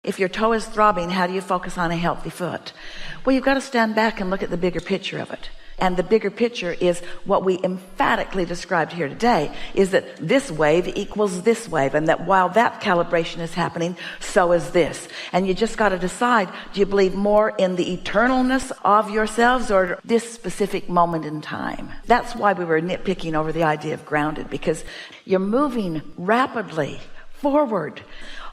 If your toe is throbbing, how do you focus on a healthy foot? Well, you've got to stand back and look at the bigger picture of it. And the bigger picture is what we emphatically described here today, is that this wave equals this wave, and that while that calibration is happening, so is this. And you just got to decide, do you believe more in the eternalness of yourselves or this specific moment in time? That's why we were nitpicking over the idea of grounded, because you're moving rapidly forward.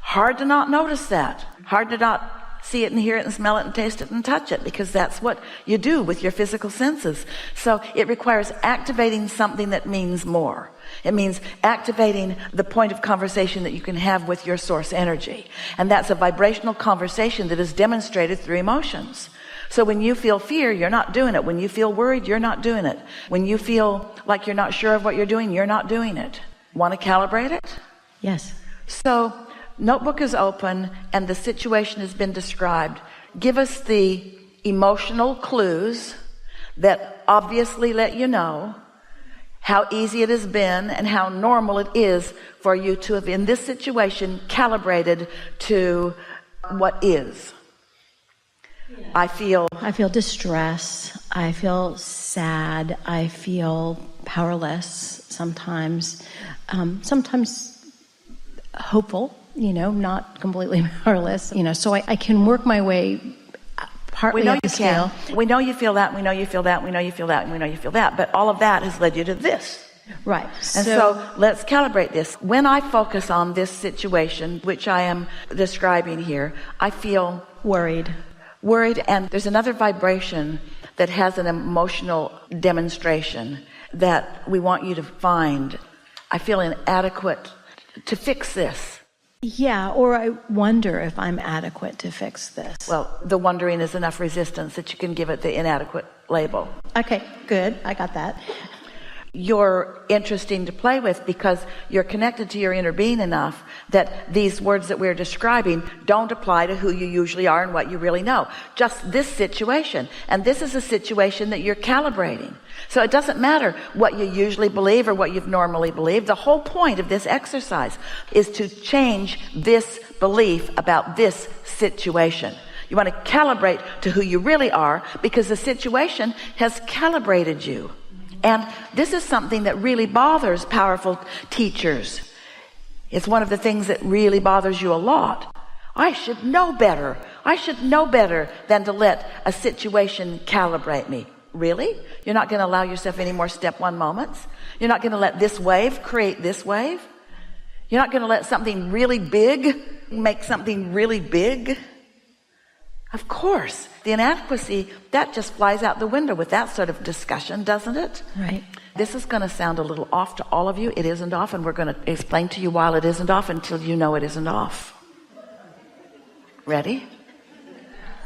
Hard to not notice that. Hard to not see it and hear it and smell it and taste it and touch it, because that's what you do with your physical senses. So it requires activating something that means more. It means activating the point of conversation that you can have with your source energy. And that's a vibrational conversation that is demonstrated through emotions. So when you feel fear, you're not doing it. When you feel worried, you're not doing it. When you feel like you're not sure of what you're doing, you're not doing it. Want to calibrate it? Yes. So notebook is open and the situation has been described. Give us the emotional clues that obviously let you know how easy it has been and how normal it is for you to have, in this situation, calibrated to what is. I feel distress. I feel sad. I feel powerless sometimes. Sometimes hopeful. Not completely powerless, so I can work my way partly up the scale. We know you feel that, we know you feel that, we know you feel that, and we know you feel that, but all of that has led you to this. Right. And so let's calibrate this. When I focus on this situation, which I am describing here, I feel worried, and there's another vibration that has an emotional demonstration that we want you to find. I feel inadequate to fix this. Yeah, or I wonder if I'm adequate to fix this. Well, the wondering is enough resistance that you can give it the inadequate label. Okay, good. I got that. You're interesting to play with because you're connected to your inner being enough that these words that we're describing don't apply to who you usually are and what you really know. Just this situation. And this is a situation that you're calibrating. So it doesn't matter what you usually believe or what you've normally believed. The whole point of this exercise is to change this belief about this situation. You want to calibrate to who you really are because the situation has calibrated you. And this is something that really bothers powerful teachers. It's one of the things that really bothers you a lot. I should know better. I should know better than to let a situation calibrate me. Really? You're not going to allow yourself any more step one moments? You're not going to let this wave create this wave? You're not going to let something really big make something really big? Of course. The inadequacy, that just flies out the window with that sort of discussion, doesn't it? Right. This is going to sound a little off to all of you. It isn't off, and we're going to explain to you why it isn't off until you know it isn't off. Ready?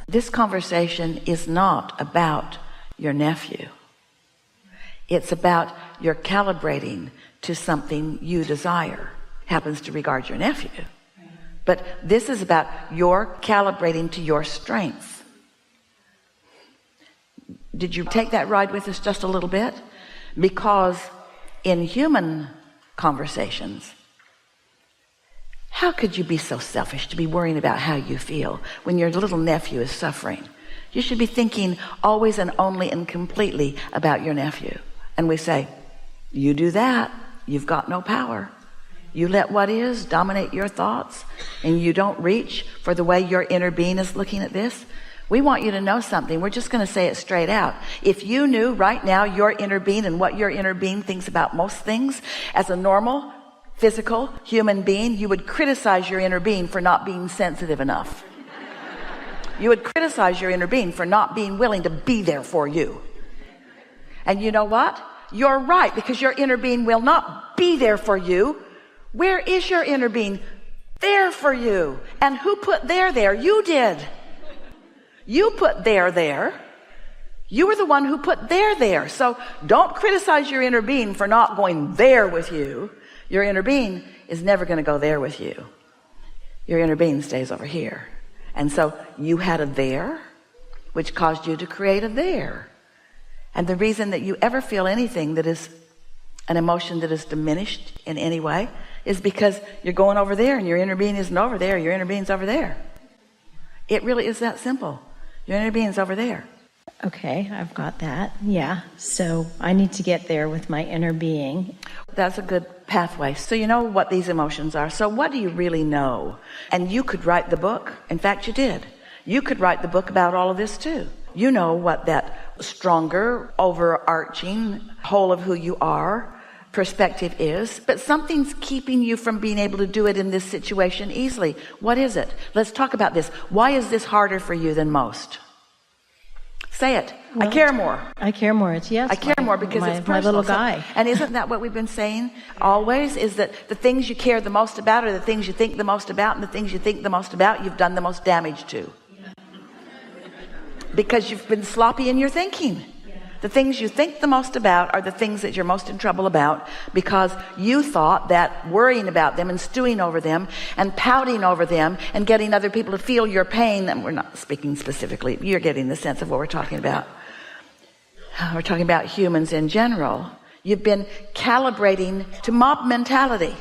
This conversation is not about your nephew. It's about your calibrating to something you desire. Happens to regard your nephew. But this is about your calibrating to your strength. Did you take that ride with us just a little bit? Because in human conversations, how could you be so selfish to be worrying about how you feel when your little nephew is suffering? You should be thinking always and only and completely about your nephew. And we say, you do that, you've got no power. You let what is dominate your thoughts, and you don't reach for the way your inner being is looking at this. We want you to know something. We're just going to say it straight out. If you knew right now your inner being and what your inner being thinks about most things, as a normal, physical, human being, you would criticize your inner being for not being sensitive enough. You would criticize your inner being for not being willing to be there for you. And you know what? You're right, because your inner being will not be there for you. Where is your inner being? There for you. And who put there? You did. You put there. You were the one who put there. So don't criticize your inner being for not going there with you. Your inner being is never going to go there with you. Your inner being stays over here. And so you had a there, which caused you to create a there. And the reason that you ever feel anything that is an emotion that is diminished in any way is because you're going over there and your inner being isn't over there. Your inner being's over there. It really is that simple. Your inner being's over there. Okay, I've got that. Yeah. So I need to get there with my inner being. That's a good pathway. So you know what these emotions are. So what do you really know? And you could write the book. In fact, you did. You could write the book about all of this too. You know what that stronger, overarching whole of who you are perspective is, but something's keeping you from being able to do it in this situation easily. What is it? Let's talk about this. Why is this harder for you than most? Say it. Well, I care more. I care more. It's yes. I care more because it's personal. My little guy. And isn't that what we've been saying always? Is that the things you care the most about are the things you think the most about, and the things you think the most about you've done the most damage to. Because you've been sloppy in your thinking. The things you think the most about are the things that you're most in trouble about, because you thought that worrying about them and stewing over them and pouting over them and getting other people to feel your pain, and we're not speaking specifically, you're getting the sense of what we're talking about. We're talking about humans in general. You've been calibrating to mob mentality.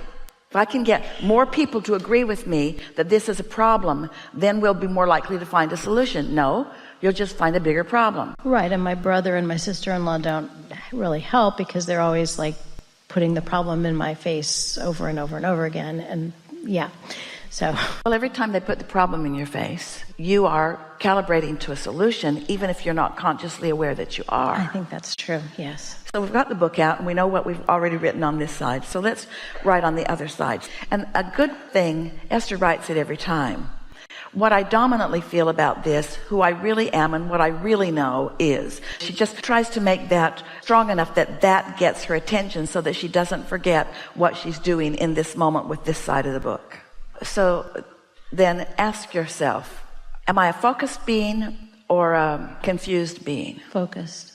If I can get more people to agree with me that this is a problem, then we'll be more likely to find a solution. No, you'll just find a bigger problem. Right, and my brother and my sister-in-law don't really help because they're always like putting the problem in my face over and over and over again. And yeah, so. Well, every time they put the problem in your face, you are calibrating to a solution, even if you're not consciously aware that you are. I think that's true, yes. So we've got the book out and we know what we've already written on this side. So let's write on the other side. And a good thing, Esther writes it every time. What I dominantly feel about this, who I really am and what I really know is, she just tries to make that strong enough that that gets her attention so that she doesn't forget what she's doing in this moment with this side of the book. So then ask yourself, am I a focused being or a confused being? Focused.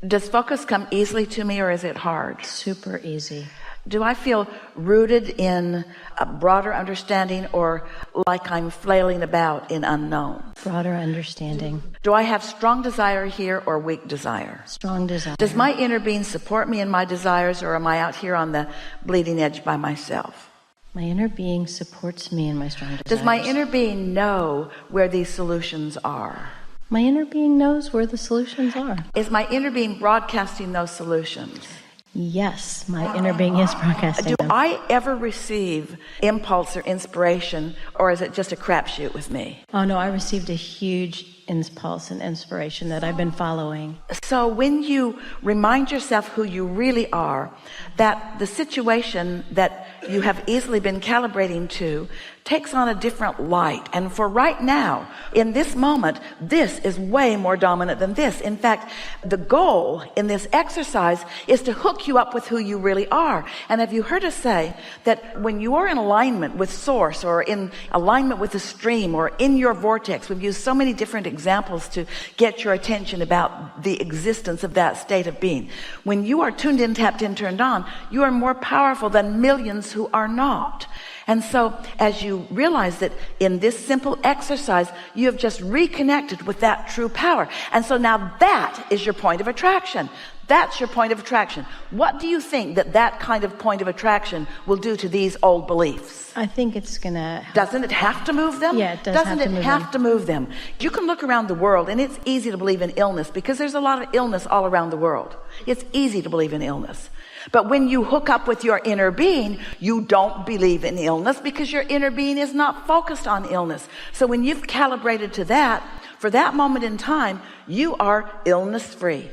Does focus come easily to me, or is it hard? Super easy. Do I feel rooted in a broader understanding, or like I'm flailing about in unknown? Broader understanding. Do I have strong desire here or weak desire? Strong desire. Does my inner being support me in my desires, or am I out here on the bleeding edge by myself? My inner being supports me in my strong desires. Does my inner being know where these solutions are? My inner being knows where the solutions are. Is my inner being broadcasting those solutions? Yes, my inner being is broadcasting them. Do I ever receive impulse or inspiration, or is it just a crapshoot with me? Oh no, I received a huge impulse and inspiration that I've been following. So when you remind yourself who you really are, that the situation that you have easily been calibrating to takes on a different light. And for right now, in this moment, this is way more dominant than this. In fact, the goal in this exercise is to hook you up with who you really are. And have you heard us say that when you are in alignment with source, or in alignment with the stream, or in your vortex, we've used so many different examples to get your attention about the existence of that state of being. When you are tuned in, tapped in, turned on, you are more powerful than millions who are not. And so as you realize that in this simple exercise, you have just reconnected with that true power. And so now that is your point of attraction. That's your point of attraction. What do you think that that kind of point of attraction will do to these old beliefs? I think it's going to... Doesn't it have to move them? Yeah, it does. Doesn't it have to move them? You can look around the world, and it's easy to believe in illness because there's a lot of illness all around the world. It's easy to believe in illness. But when you hook up with your inner being, you don't believe in illness because your inner being is not focused on illness. So when you've calibrated to that, for that moment in time, you are illness-free.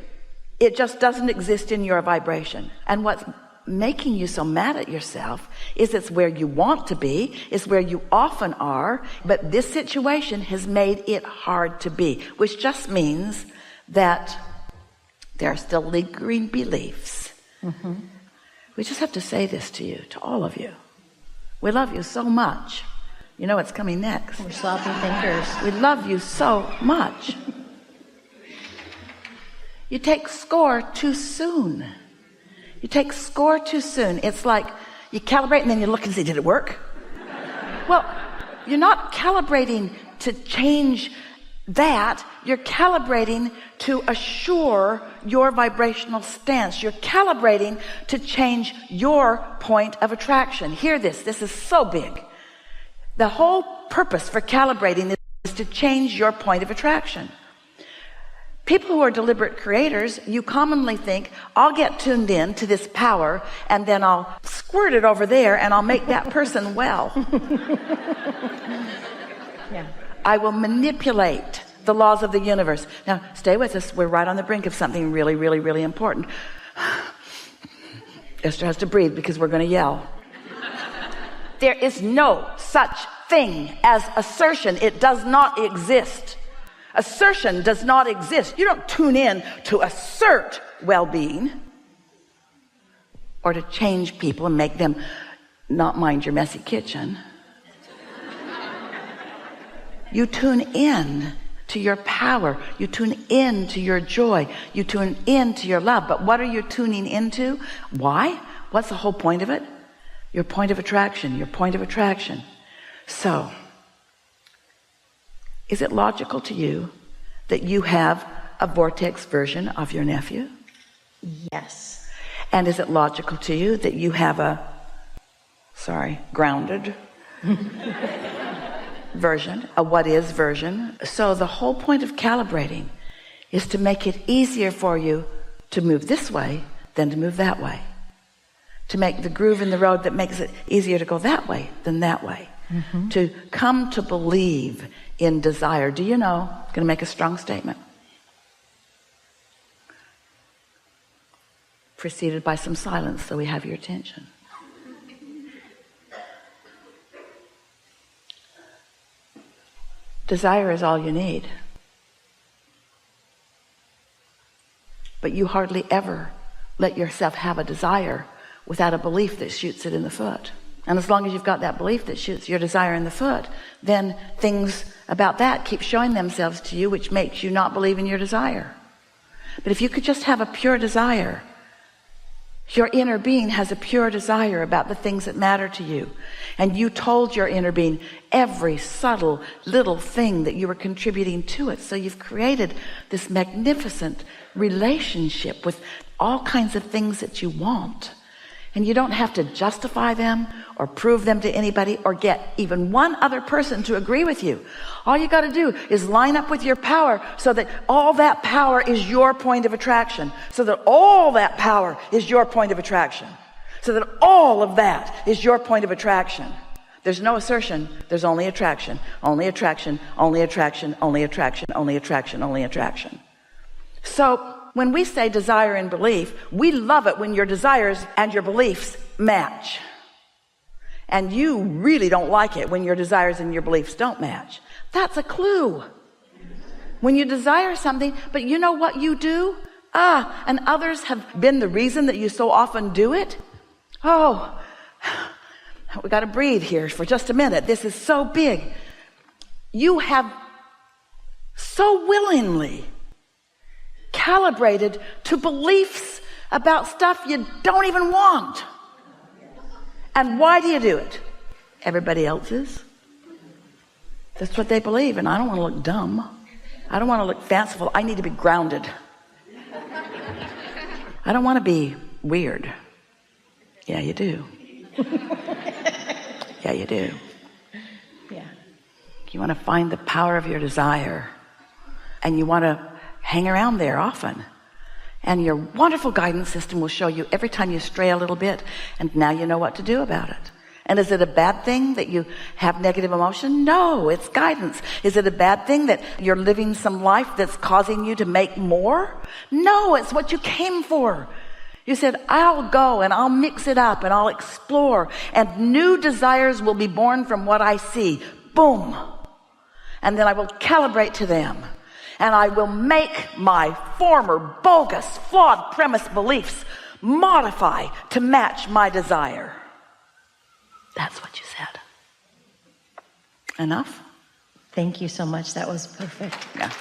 It just doesn't exist in your vibration. And what's making you so mad at yourself is it's where you want to be, it's where you often are, but this situation has made it hard to be, which just means that there are still lingering beliefs. Mm-hmm. We just have to say this to you, to all of you. We love you so much. You know what's coming next. We're sloppy thinkers. We love you so much. You take score too soon. You take score too soon. It's like you calibrate and then you look and see, did it work? Well, you're not calibrating to change that. You're calibrating to assure your vibrational stance. You're calibrating to change your point of attraction. Hear this. This is so big. The whole purpose for calibrating is to change your point of attraction. People who are deliberate creators, you commonly think, I'll get tuned in to this power and then I'll squirt it over there and I'll make that person well. Yeah. I will manipulate the laws of the universe. Now, stay with us. We're right on the brink of something really, really, really important. Esther has to breathe because we're going to yell. There is no such thing as assertion. It does not exist. Assertion does not exist. You don't tune in to assert well-being or to change people and make them not mind your messy kitchen. You tune in to your power. You tune in to your joy. You tune in to your love. But what are you tuning into? Why? What's the whole point of it? Your point of attraction. Your point of attraction. So, is it logical to you that you have a vortex version of your nephew? Yes. And is it logical to you that you have a, grounded version, a what is version? So the whole point of calibrating is to make it easier for you to move this way than to move that way. To make the groove in the road that makes it easier to go that way than that way. Mm-hmm. To come to believe in desire. Do you know, I'm going to make a strong statement, preceded by some silence so we have your attention. Desire is all you need. But you hardly ever let yourself have a desire without a belief that shoots it in the foot. And as long as you've got that belief that shoots your desire in the foot, then things about that keep showing themselves to you, which makes you not believe in your desire. But if you could just have a pure desire, your inner being has a pure desire about the things that matter to you. And you told your inner being every subtle little thing that you were contributing to it. So you've created this magnificent relationship with all kinds of things that you want. And you don't have to justify them or prove them to anybody or get even one other person to agree with you. All you got to do is line up with your power so that all that power is your point of attraction. So that all that power is your point of attraction. So that all of that is your point of attraction. There's no assertion. There's only attraction. Only attraction. Only attraction. Only attraction. Only attraction. Only attraction. So when we say desire and belief, we love it when your desires and your beliefs match. And you really don't like it when your desires and your beliefs don't match. That's a clue. When you desire something, but you know what you do? And others have been the reason that you so often do it. Oh, we got to breathe here for just a minute. This is so big. You have so willingly calibrated to beliefs about stuff you don't even want. And why do you do it? Everybody else's. That's what they believe, and I don't want to look dumb. I don't want to look fanciful. I need to be grounded. I don't want to be weird. Yeah, you do. Yeah, you do. Yeah. You want to find the power of your desire, and you want to hang around there often. And your wonderful guidance system will show you every time you stray a little bit, and now you know what to do about it. And is it a bad thing that you have negative emotion? No, it's guidance. Is it a bad thing that you're living some life that's causing you to make more? No, it's what you came for. You said, I'll go and I'll mix it up and I'll explore, and new desires will be born from what I see. Boom. And then I will calibrate to them. And I will make my former bogus, flawed premise beliefs modify to match my desire. That's what you said. Enough? Thank you so much. That was perfect. Yeah.